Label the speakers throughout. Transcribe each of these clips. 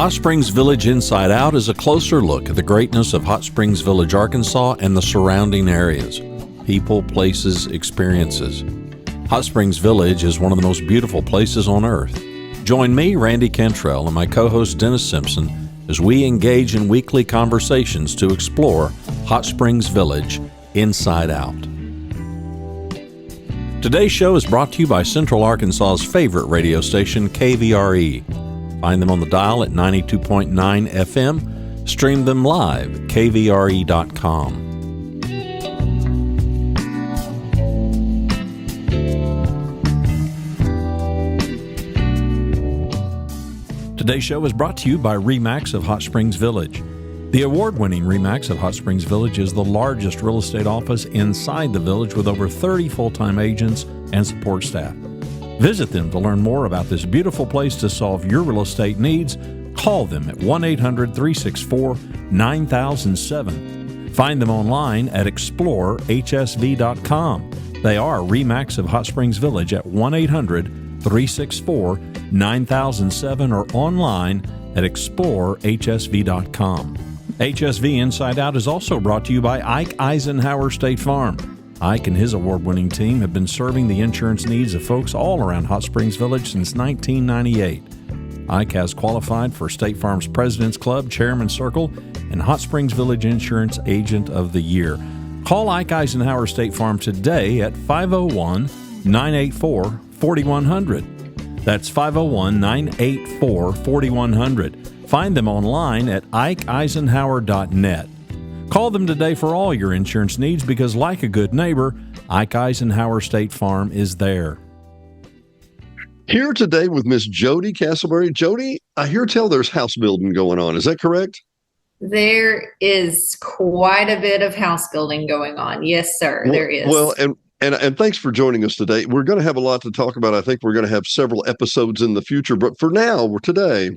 Speaker 1: Hot Springs Village Inside Out is a closer look at the greatness of Hot Springs Village, Arkansas and the surrounding areas. People, places, experiences. Hot Springs Village is one of the most beautiful places on earth. Join me, Randy Cantrell, and my co-host Dennis Simpson as we engage in weekly conversations to explore Hot Springs Village Inside Out. Today's show is brought to you by Central Arkansas's favorite radio station, KVRE. Find them on the dial at 92.9 FM. Stream them live at kvre.com. Today's show is brought to you by RE/MAX of Hot Springs Village. The award-winning RE/MAX of Hot Springs Village is the largest real estate office inside the village with over 30 full-time agents and support staff. Visit them to learn more about this beautiful place to solve your real estate needs. Call them at 1-800-364-9007. Find them online at explorehsv.com. They are RE/MAX of Hot Springs Village at 1-800-364-9007 or online at explorehsv.com. HSV Inside Out is also brought to you by Ike Eisenhower State Farm. Ike and his award-winning team have been serving the insurance needs of folks all around Hot Springs Village since 1998. Ike has qualified for State Farm's President's Club, Chairman Circle, and Hot Springs Village Insurance Agent of the Year. Call Ike Eisenhower State Farm today at 501-984-4100. That's 501-984-4100. Find them online at ikeeisenhower.net. Call them today for all your insurance needs because, like a good neighbor, Ike Eisenhower State Farm is there.
Speaker 2: Here today with Miss Jody Castleberry. Jody, I hear tell there's house building going on. Is that correct?
Speaker 3: There is quite a bit of house building going on. Yes, sir, there is.
Speaker 2: Well, and thanks for joining us today. We're going to have a lot to talk about. I think we're going to have several episodes in the future. But for now, today,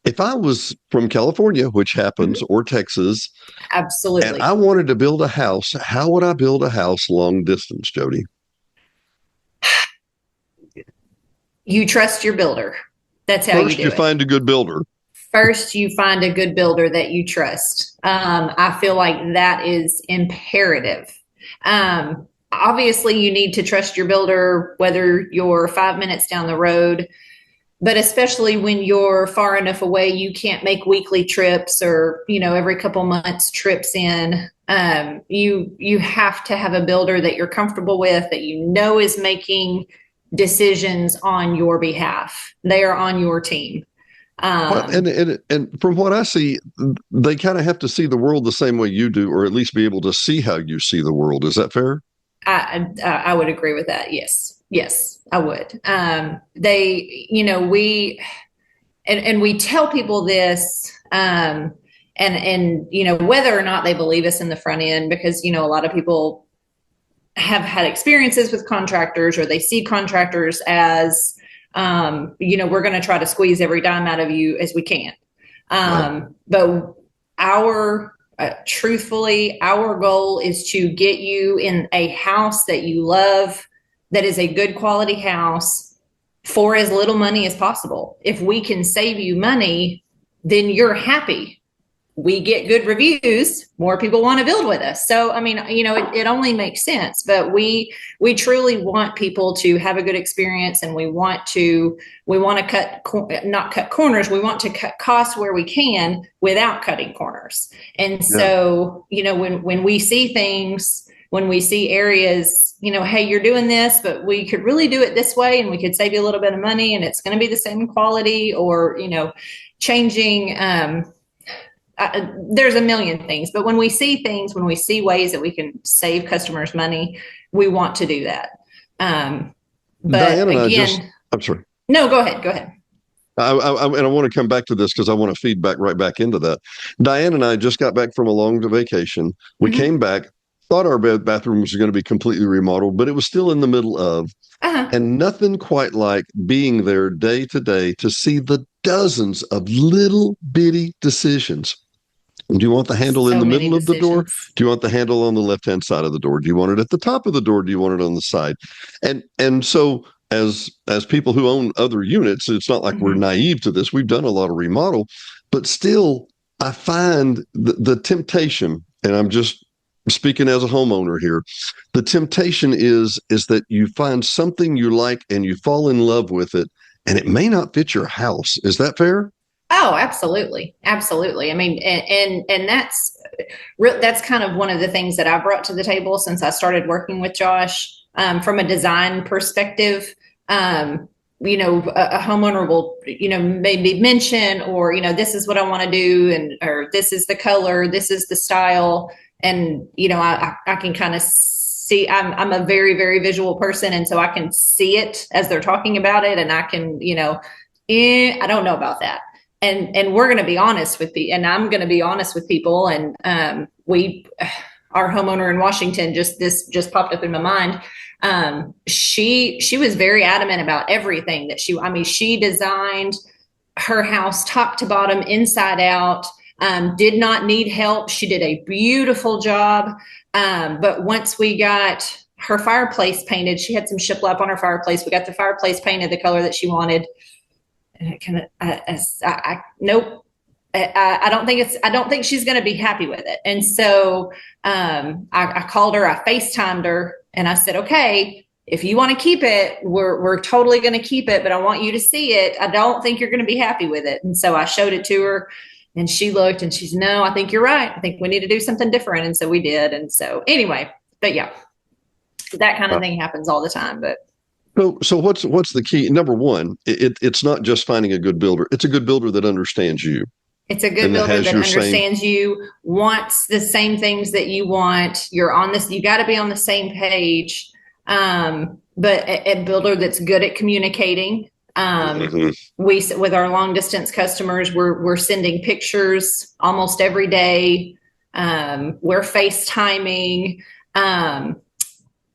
Speaker 2: if I was from California, which happens, or Texas,
Speaker 3: absolutely,
Speaker 2: and I wanted to build a house, how would I build a house long distance, Jody?
Speaker 3: You trust your builder. That's how
Speaker 2: First,
Speaker 3: you do it.
Speaker 2: find a good builder.
Speaker 3: First, you find a good builder that you trust. I feel like that is imperative. Obviously, you need to trust your builder, whether you're 5 minutes down the road, but especially when you're far enough away, you can't make weekly trips or, every couple months trips in. You have to have a builder that you're comfortable with, that is making decisions on your behalf. They are on your team.
Speaker 2: And from what I see, they kind of have to see the world the same way you do, or at least be able to see how you see the world. Is that fair?
Speaker 3: I would agree with that. Yes, I would. We tell people this, and whether or not they believe us in the front end, because, a lot of people have had experiences with contractors, or they see contractors as, we're going to try to squeeze every dime out of you as we can. But truthfully, our goal is to get you in a house that you love, that is a good quality house, for as little money as possible. If we can save you money, then you're happy. We get good reviews, more people want to build with us. So, it only makes sense, but we truly want people to have a good experience, and we want to not cut corners. We want to cut costs where we can without cutting corners. And so, when we see things, when we see areas, hey, you're doing this, but we could really do it this way, and we could save you a little bit of money, and it's going to be the same quality, or, changing, there's a million things, but when we see ways that we can save customers money, we want to do that. But
Speaker 2: Diane, I'm sorry.
Speaker 3: No, go ahead.
Speaker 2: I want to come back to this because I want to feed back right back into that. Diane and I just got back from a long vacation. We came back, thought our bathroom was going to be completely remodeled, but it was still in the middle of, and nothing quite like being there day to day to see the dozens of little bitty decisions. Do you want the handle in the middle of the door? Do you want the handle on the left-hand side of the door? Do you want it at the top of the door? Do you want it on the side? And so as people who own other units, it's not like we're naive to this. We've done a lot of remodel, but still, I find the temptation, and I'm just speaking as a homeowner here, the temptation is that you find something you like and you fall in love with it, and it may not fit your house. Is that fair?
Speaker 3: Oh, absolutely. Absolutely. I mean, and that's kind of one of the things that I brought to the table since I started working with Josh, from a design perspective. A homeowner will, maybe mention, or, this is what I want to do, or this is the color, this is the style. And, I can kind of see, I'm a very, very visual person. And so I can see it as they're talking about it. And I can, I don't know about that. And we're going to be honest with and I'm going to be honest with people. And our homeowner in Washington, this just popped up in my mind. She was very adamant about everything that she designed her house top to bottom, inside out, did not need help. She did a beautiful job. But once we got her fireplace painted, she had some shiplap on her fireplace. We got the fireplace painted the color that she wanted. And nope. I don't think she's going to be happy with it. And so, I called her, I FaceTimed her, and I said, okay, if you want to keep it, we're totally going to keep it, but I want you to see it. I don't think you're going to be happy with it. And so I showed it to her, and she looked, and she's, no, I think you're right. I think we need to do something different. And so we did. And so anyway, but yeah, that kind of thing happens all the time, but.
Speaker 2: So what's the key? Number one, it's not just finding a good builder. It's a good builder that understands you.
Speaker 3: It's a good builder that understands you, wants the same things that you want. You're on this, you got to be on the same page. But a builder that's good at communicating. With our long distance customers, we're sending pictures almost every day. We're FaceTiming.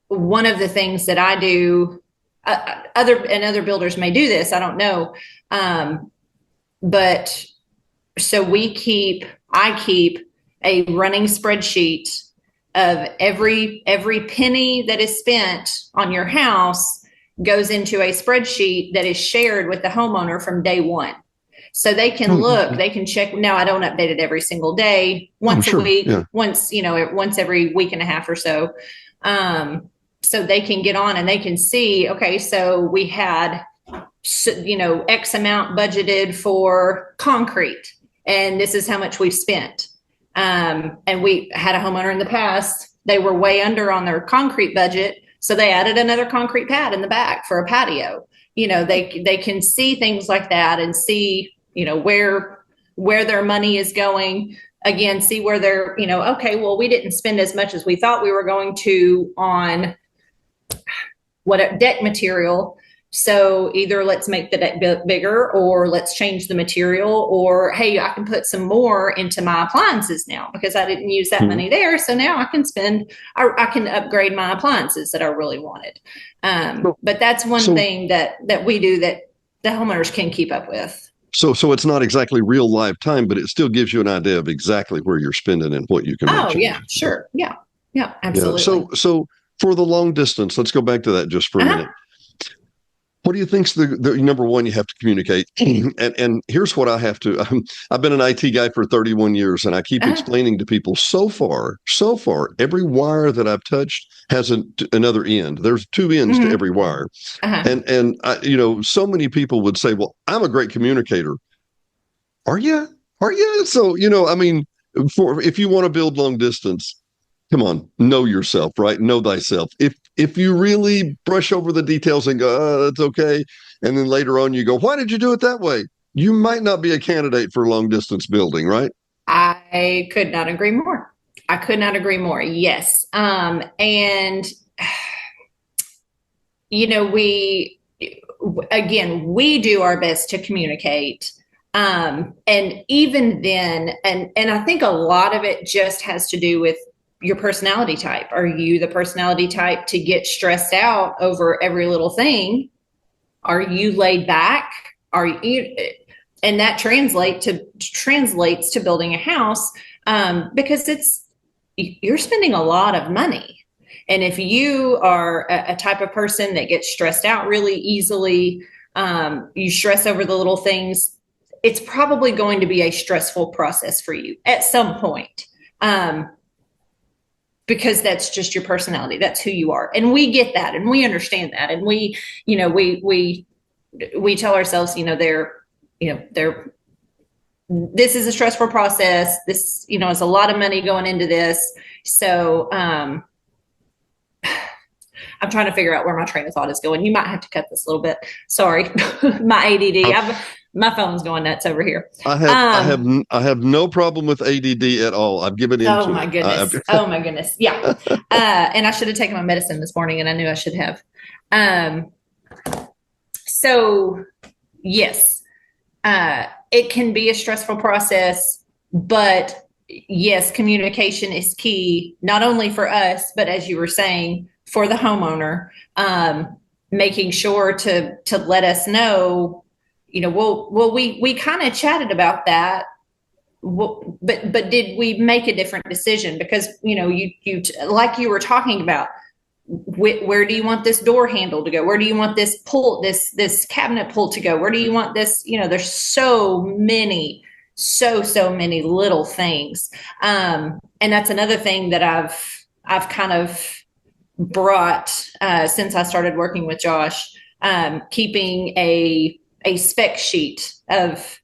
Speaker 3: One of the things that I do, other builders may do this, I don't know. But so I keep a running spreadsheet of every penny that is spent on your house goes into a spreadsheet that is shared with the homeowner from day one. So they can look, they can check. Now, I don't update it every single day, once a week, once every week and a half or so. So they can get on and they can see, okay, so we had, X amount budgeted for concrete, and this is how much we've spent. And we had a homeowner in the past, they were way under on their concrete budget. So they added another concrete pad in the back for a patio. They can see things like that and see, where their money is going. Again, see where they're, okay, well, we didn't spend as much as we thought we were going to on deck material. So either let's make the deck bigger, or let's change the material, or, hey, I can put some more into my appliances now because I didn't use that money there. So now I can upgrade my appliances that I really wanted. But that's one thing that we do that the homeowners can keep up with.
Speaker 2: So it's not exactly real live time, but it still gives you an idea of exactly where you're spending and what you can make.
Speaker 3: Oh, yeah, sure. Yeah, absolutely.
Speaker 2: Yeah. So for the long distance, let's go back to that just for a minute. What do you think's the number one you have to communicate? And here's what I have to, I've been an IT guy for 31 years, and I keep explaining to people, so far, every wire that I've touched has another end. There's two ends to every wire. And I, so many people would say, well, I'm a great communicator. Are you? So, if you want to build long distance, come on, know yourself, right? Know thyself. If you really brush over the details and go, oh, that's okay, and then later on you go, why did you do it that way? You might not be a candidate for long distance building, right?
Speaker 3: I could not agree more. Yes. And we do our best to communicate. And even then, and I think a lot of it just has to do with your personality type. Are you the personality type to get stressed out over every little thing? Are you laid back? And that translates to building a house, because you're spending a lot of money. And if you are a type of person that gets stressed out really easily, you stress over the little things, it's probably going to be a stressful process for you at some point. Because that's just your personality. That's who you are. And we get that and we understand that. And we tell ourselves, this is a stressful process. This, is a lot of money going into this. So, I'm trying to figure out where my train of thought is going. You might have to cut this a little bit. Sorry. My ADD. My phone's going nuts over here.
Speaker 2: I have no problem with ADD at all. I've given into
Speaker 3: Oh my goodness. Oh my goodness. Yeah. And I should have taken my medicine this morning, and I knew I should have. So yes, it can be a stressful process, but yes, communication is key, not only for us, but as you were saying, for the homeowner, making sure to let us know, we kind of chatted about that. But did we make a different decision? Because, you like you were talking about, where do you want this door handle to go? Where do you want this this cabinet pull to go? Where do you want this? There's so many little things. And that's another thing that I've kind of brought, since I started working with Josh, keeping a spec sheet of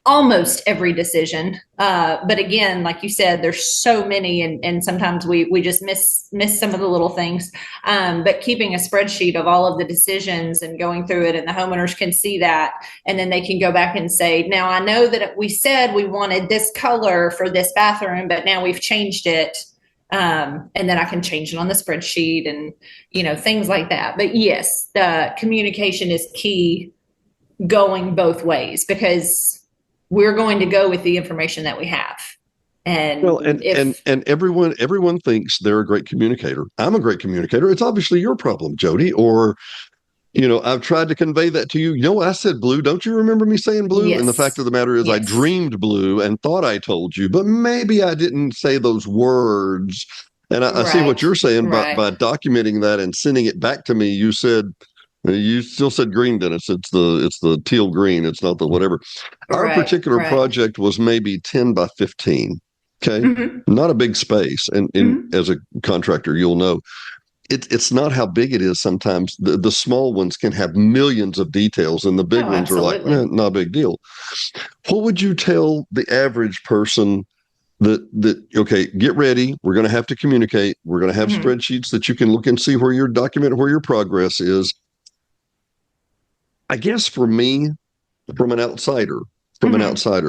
Speaker 3: almost every decision. But again, like you said, there's so many, and sometimes we just miss some of the little things. But keeping a spreadsheet of all of the decisions and going through it, and the homeowners can see that, and then they can go back and say, now I know that we said we wanted this color for this bathroom, but now we've changed it. And then I can change it on the spreadsheet, and, things like that. But yes, the communication is key, going both ways, because we're going to go with the information that we have. And
Speaker 2: and everyone thinks they're a great communicator. I'm a great communicator. It's obviously your problem, Jody. Or, I've tried to convey that to you. I said blue. Don't you remember me saying blue?
Speaker 3: Yes.
Speaker 2: And the fact of the matter is, yes, I dreamed blue and thought I told you, but maybe I didn't say those words. And I see what you're saying by documenting that and sending it back to me. You still said green, Dennis. It's the teal green. It's not the whatever. Our particular project was maybe 10 by 15. Okay. Mm-hmm. Not a big space. And as a contractor, you'll know it's not how big it is. Sometimes the small ones can have millions of details, and the big ones are like, not a big deal. What would you tell the average person that okay, get ready. We're going to have to communicate. We're going to have spreadsheets that you can look and see where your progress is. I guess for me, from an outsider,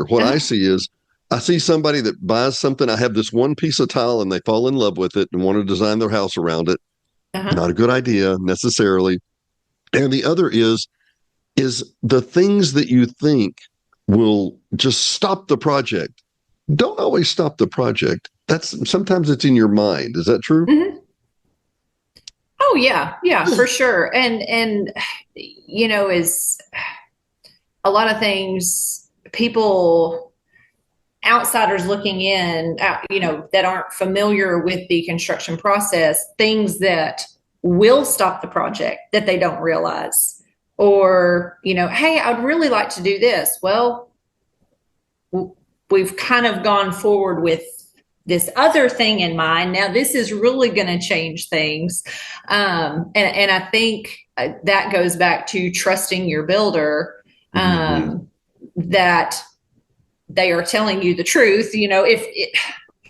Speaker 2: what I see is, I see somebody that buys something. I have this one piece of tile and they fall in love with it and want to design their house around it. Not a good idea necessarily. And the other is the things that you think will just stop the project don't always stop the project. Sometimes it's in your mind. Is that true?
Speaker 3: Mm-hmm. Oh yeah, for sure. And is a lot of things, people, outsiders looking in, that aren't familiar with the construction process, things that will stop the project that they don't realize, or, hey, I'd really like to do this. Well, we've kind of gone forward with this other thing in mind. Now this is really going to change things. And I think that goes back to trusting your builder, that they are telling you the truth,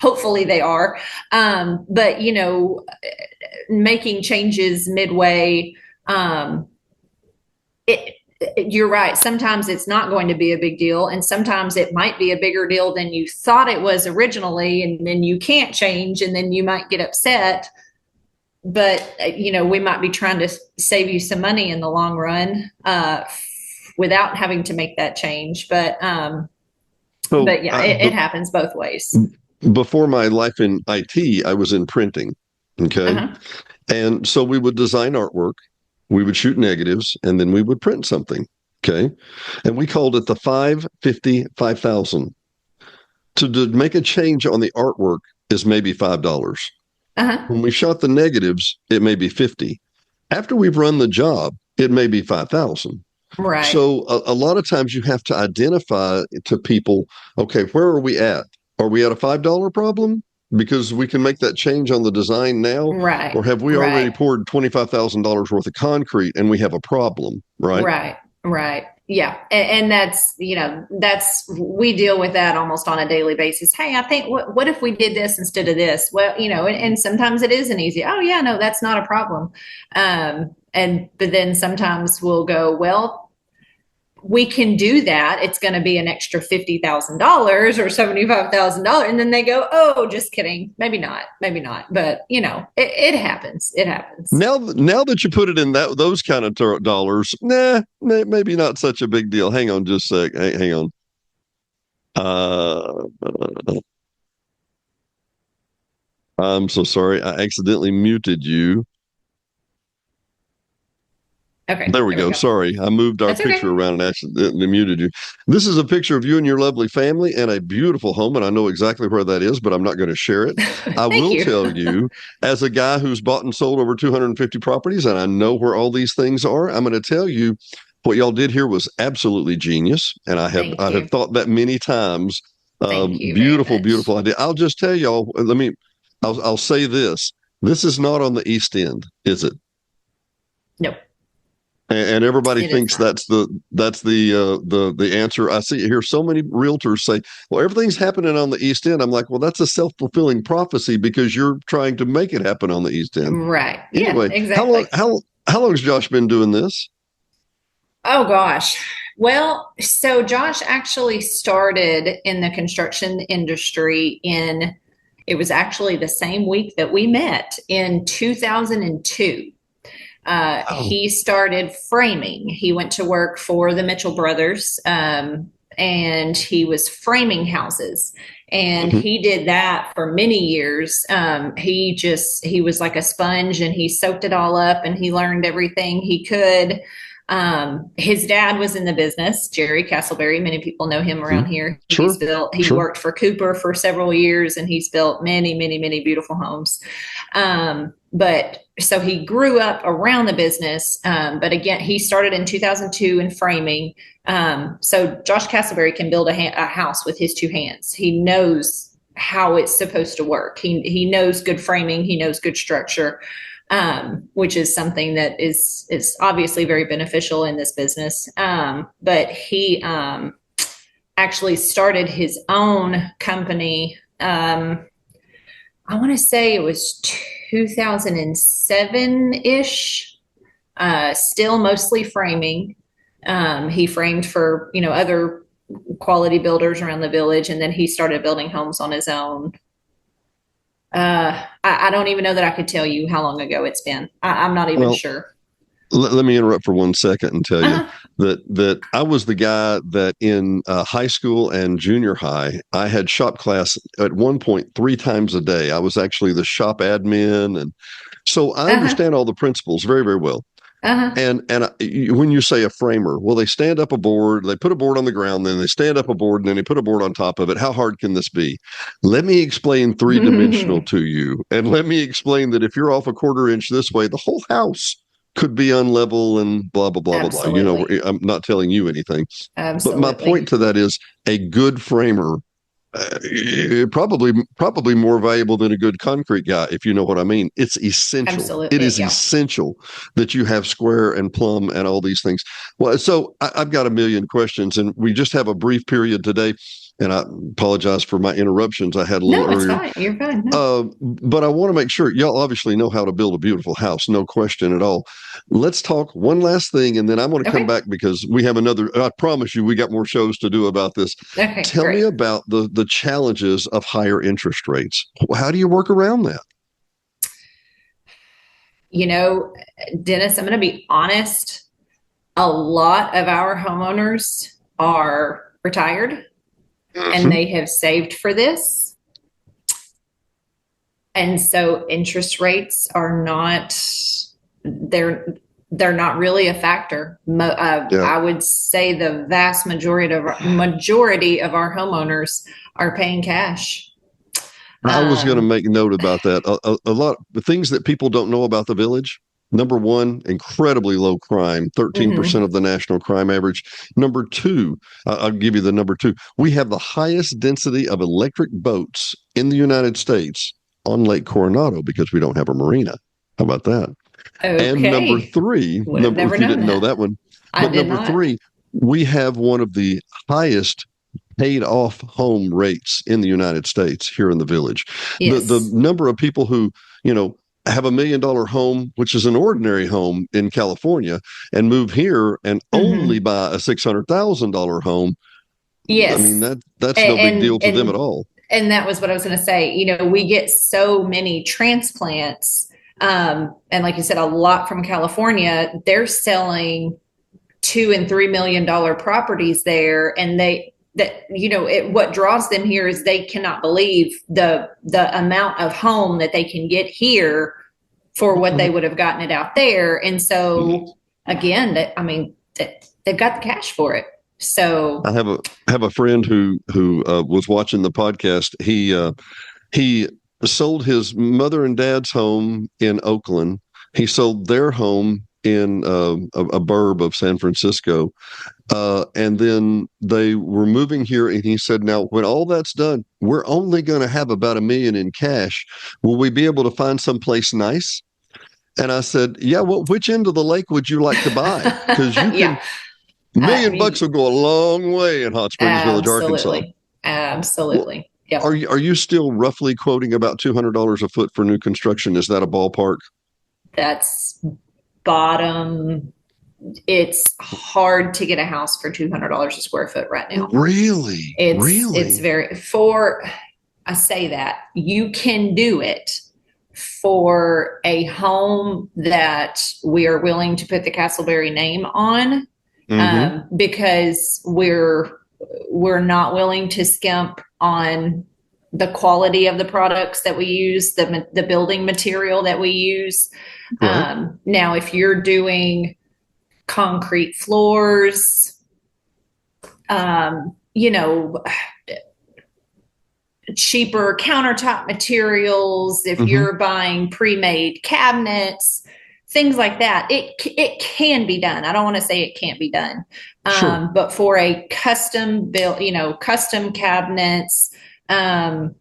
Speaker 3: hopefully they are. But, making changes midway, you're right. Sometimes it's not going to be a big deal, and sometimes it might be a bigger deal than you thought it was originally, and then you can't change, and then you might get upset. But, we might be trying to save you some money in the long run, without having to make that change. But yeah, it happens both ways.
Speaker 2: Before my life in IT, I was in printing. Okay. And so we would design artwork, we would shoot negatives, and then we would print something. Okay. And we called it the 550, 5,000. To make a change on the artwork is maybe $5.
Speaker 3: Uh-huh.
Speaker 2: When we shot the negatives, it may be 50. After we've run the job, it may be 5,000.
Speaker 3: Right.
Speaker 2: So a lot of times you have to identify to people, okay, where are we at? Are we at a $5 problem? Because we can make that change on the design now,
Speaker 3: Right.
Speaker 2: or have we already
Speaker 3: Right.
Speaker 2: poured $25,000 worth of concrete and we have a problem, right?
Speaker 3: Right. Right. Yeah. And that's, we deal with that almost on a daily basis. Hey, I think what if we did this instead of this? Well, and sometimes it is an easy, oh yeah, no, that's not a problem. But then sometimes we'll go, well, we can do that. It's going to be an extra $50,000 or $75,000. And then they go, oh, just kidding. Maybe not. But it happens. It happens.
Speaker 2: Now that you put it in those kind of dollars, maybe not such a big deal. Hang on just a sec. Hang on. I'm so sorry. I accidentally muted you.
Speaker 3: Okay.
Speaker 2: There we go. Sorry. I moved our
Speaker 3: That's
Speaker 2: picture
Speaker 3: okay.
Speaker 2: around and accidentally muted you. This is a picture of you and your lovely family and a beautiful home. And I know exactly where that is, but I'm not going to share it. I
Speaker 3: Thank
Speaker 2: will
Speaker 3: you.
Speaker 2: tell you, as a guy who's bought and sold over 250 properties, and I know where all these things are, I'm going to tell you what y'all did here was absolutely genius. And I
Speaker 3: Thank
Speaker 2: have
Speaker 3: you.
Speaker 2: thought that many times.
Speaker 3: Thank you very
Speaker 2: Beautiful,
Speaker 3: much.
Speaker 2: beautiful idea. I'll just tell y'all, I'll say this. This is not on the East End, is it?
Speaker 3: Nope.
Speaker 2: And everybody
Speaker 3: It is
Speaker 2: thinks
Speaker 3: not.
Speaker 2: that's the answer. I see here so many realtors say, "Well, everything's happening on the East End." I'm like, "Well, that's a self-fulfilling prophecy because you're trying to make it happen on the East End."
Speaker 3: Right. Yeah,
Speaker 2: Anyway,
Speaker 3: exactly.
Speaker 2: how long has Josh been doing this?
Speaker 3: Oh gosh. Well, so Josh actually started in the construction industry it was actually the same week that we met in 2002.
Speaker 2: Oh,
Speaker 3: He started framing. He went to work for the Mitchell brothers, and he was framing houses. And
Speaker 2: mhm.
Speaker 3: he did that for many years. He was like a sponge and he soaked it all up and he learned everything he could. His dad was in the business, Jerry Castleberry. Many people know him around here.
Speaker 2: Sure,
Speaker 3: He
Speaker 2: sure.
Speaker 3: worked for Cooper for several years and he's built many, many, many beautiful homes. But so he grew up around the business. But again, he started in 2002 in framing. So Josh Castleberry can build a house with his two hands. He knows how it's supposed to work. He knows good framing. He knows good structure, which is something that is obviously very beneficial in this business. But he actually started his own company. I want to say it was 2007 ish. Still mostly framing. He framed for other quality builders around the village, and then he started building homes on his own. I don't even know that I could tell you how long ago it's been. I'm not even
Speaker 2: Well,
Speaker 3: sure.
Speaker 2: let me interrupt for 1 second and tell you
Speaker 3: Uh-huh.
Speaker 2: that I was the guy that in high school and junior high, I had shop class at one point 3 times a day. I was actually the shop admin, and so I
Speaker 3: Uh-huh.
Speaker 2: understand all the principles very, very well.
Speaker 3: Uh-huh.
Speaker 2: When you say a framer, well, they stand up a board, they put a board on the ground, then they stand up a board, and then they put a board on top of it. How hard can this be? Let me explain three-dimensional to you, and let me explain that if you're off a quarter inch this way, the whole house could be unlevel and blah blah blah blah blah.
Speaker 3: Absolutely.
Speaker 2: I'm not telling you anything, but my point
Speaker 3: Absolutely.
Speaker 2: to that is a good framer probably more valuable than a good concrete guy, if you know what I mean. It's essential. It
Speaker 3: Absolutely.
Speaker 2: is
Speaker 3: Yeah.
Speaker 2: essential that you have square and plumb and all these things. Well, so I've got a million questions, and we just have a brief period today. And I apologize for my interruptions I had a little
Speaker 3: No, it's
Speaker 2: earlier.
Speaker 3: fine. You're fine. No.
Speaker 2: But I want to make sure y'all obviously know how to build a beautiful house, no question at all. Let's talk one last thing, and then I'm going to come
Speaker 3: Okay.
Speaker 2: back because we have another. I promise you, we got more shows to do about this.
Speaker 3: Okay.
Speaker 2: Tell me
Speaker 3: Great.
Speaker 2: about the challenges of higher interest rates. How do you work around that?
Speaker 3: You know, Dennis, I'm going to be honest. A lot of our homeowners are retired and
Speaker 2: Mhm.
Speaker 3: they have saved for this. And so interest rates are not, they're, they're not really a factor.
Speaker 2: Yeah.
Speaker 3: I would say the vast majority of our homeowners are paying cash.
Speaker 2: I was going to make note about that. A lot the things that people don't know about the village. Number one, incredibly low crime, 13% of the national crime average. Number two, I'll give you the number two. We have the highest density of electric boats in the United States on Lake Coronado because we don't have a marina. How about that?
Speaker 3: Okay.
Speaker 2: And number three,
Speaker 3: Would have never
Speaker 2: if you
Speaker 3: known
Speaker 2: didn't know that one, but number three, we have one of the highest paid off home rates in the United States here in the village.
Speaker 3: Yes.
Speaker 2: The number of people who, have $1 million home, which is an ordinary home in California, and move here and only buy a $600,000 home.
Speaker 3: Yes.
Speaker 2: I mean, that's no big deal to them at all.
Speaker 3: And that was what I was going to say. We get so many transplants. And like you said, a lot from California, they're selling $2 and $3 million properties there. And what draws them here is they cannot believe the amount of home that they can get here for what they would have gotten it out there. And so again, they've got the cash for it. So
Speaker 2: I have a friend who was watching the podcast. He sold his mother and dad's home in Oakland. He sold their home in a burb of San Francisco. And then they were moving here, and he said, now, when all that's done, we're only going to have about $1 million in cash. Will we be able to find someplace nice? And I said, yeah, well, which end of the lake would you like to buy? Because you can, $1 million will go a long way in Hot Springs Village, Arkansas.
Speaker 3: Absolutely.
Speaker 2: Well, are you still roughly quoting about $200 a foot for new construction? Is that a ballpark?
Speaker 3: That's bottom. It's hard to get a house for $200 a square foot right now.
Speaker 2: Really?
Speaker 3: It's very, I say that you can do it for a home that we are willing to put the Castleberry name on, because we're not willing to skimp on the quality of the products that we use, the building material that we use. Right. Now, if you're doing concrete floors, cheaper countertop materials, if you're buying pre-made cabinets, things like that, it can be done. I don't want to say it can't be done. Sure. But for a custom built, custom cabinets, some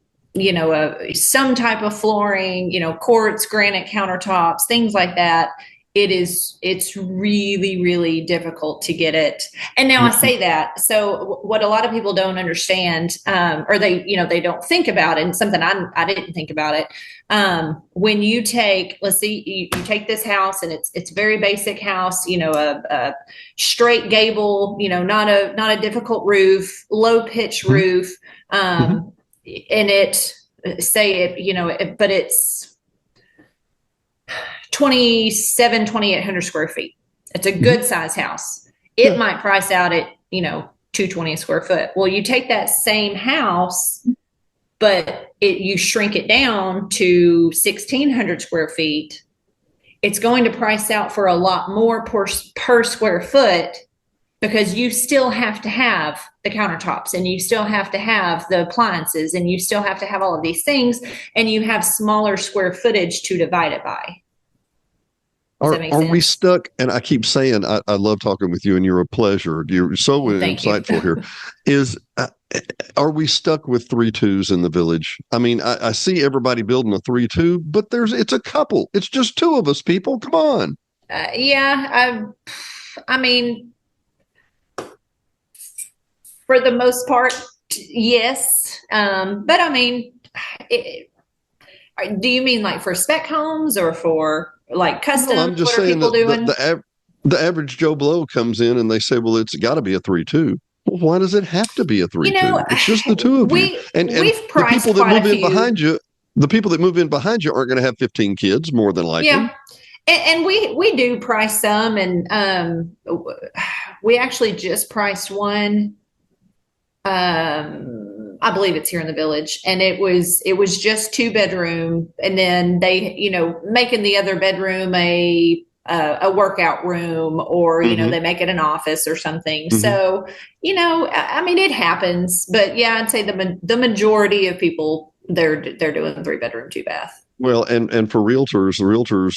Speaker 3: type of flooring, quartz, granite countertops, things like that, it's really, really difficult to get it. And now I say that, so what a lot of people don't understand, or they don't think about it, and something I didn't think about it. When you take, let's see, you take this house, and it's a very basic house, a straight gable, not a difficult roof, low pitch roof. And but it's 2,800 square feet. It's a good size house. It might price out at, $220 a square foot. Well, you take that same house, but you shrink it down to 1,600 square feet. It's going to price out for a lot more per square foot, because you still have to have the countertops, and you still have to have the appliances, and you still have to have all of these things, and you have smaller square footage to divide it by.
Speaker 2: Are we stuck? And I keep saying, I love talking with you, and you're a pleasure. You're so insightful here. Are we stuck with 3-2s in the village? I mean, I see everybody building a 3-2, but it's a couple. It's just two of us, people. Come on.
Speaker 3: I mean, for the most part, yes. But I mean, do you mean like for spec homes or for like custom?
Speaker 2: No, I'm just saying that the average Joe Blow comes in and they say, well, it's got to be a 3-2. Well, why does it have to be a 3-2? It's just the two of you. And
Speaker 3: we've priced
Speaker 2: the people that move in
Speaker 3: behind
Speaker 2: you, the people that move in behind you aren't going to have 15 kids, more than likely.
Speaker 3: Yeah. And we do price some, and we actually just priced one. I believe it's here in the village, and it was just 2-bedroom, and then they, making the other bedroom a workout room, or they make it an office or something. So I mean, it happens, but yeah, I'd say the majority of people they're doing 3-bedroom, 2-bath.
Speaker 2: Well, and for realtors, the realtors,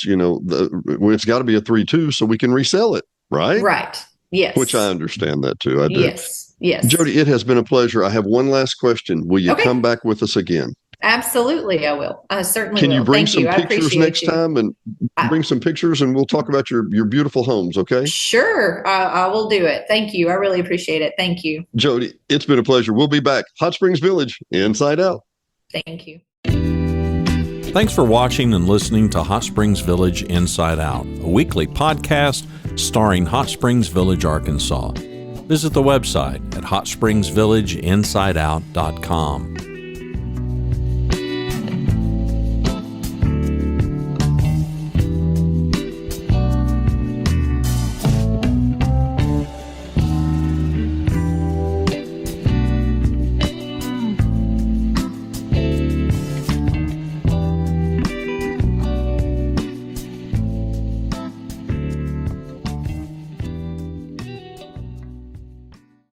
Speaker 2: it's got to be a 3-2 so we can resell it, right?
Speaker 3: Right. Yes.
Speaker 2: Which I understand that too. I do.
Speaker 3: Yes. Yes.
Speaker 2: Jody, it has been a pleasure. I have one last question. Will you come back with us again?
Speaker 3: Absolutely, I will. I certainly
Speaker 2: will. Can
Speaker 3: will.
Speaker 2: you bring
Speaker 3: Thank
Speaker 2: some
Speaker 3: you.
Speaker 2: pictures next time and bring some pictures and we'll talk about your beautiful homes, okay?
Speaker 3: Sure. I will do it. Thank you. I really appreciate it. Thank you.
Speaker 2: Jody, it's been a pleasure. We'll be back. Hot Springs Village, Inside Out.
Speaker 3: Thank you.
Speaker 1: Thanks for watching and listening to Hot Springs Village Inside Out, a weekly podcast starring Hot Springs Village, Arkansas. Visit the website at hotspringsvillageinsideout.com.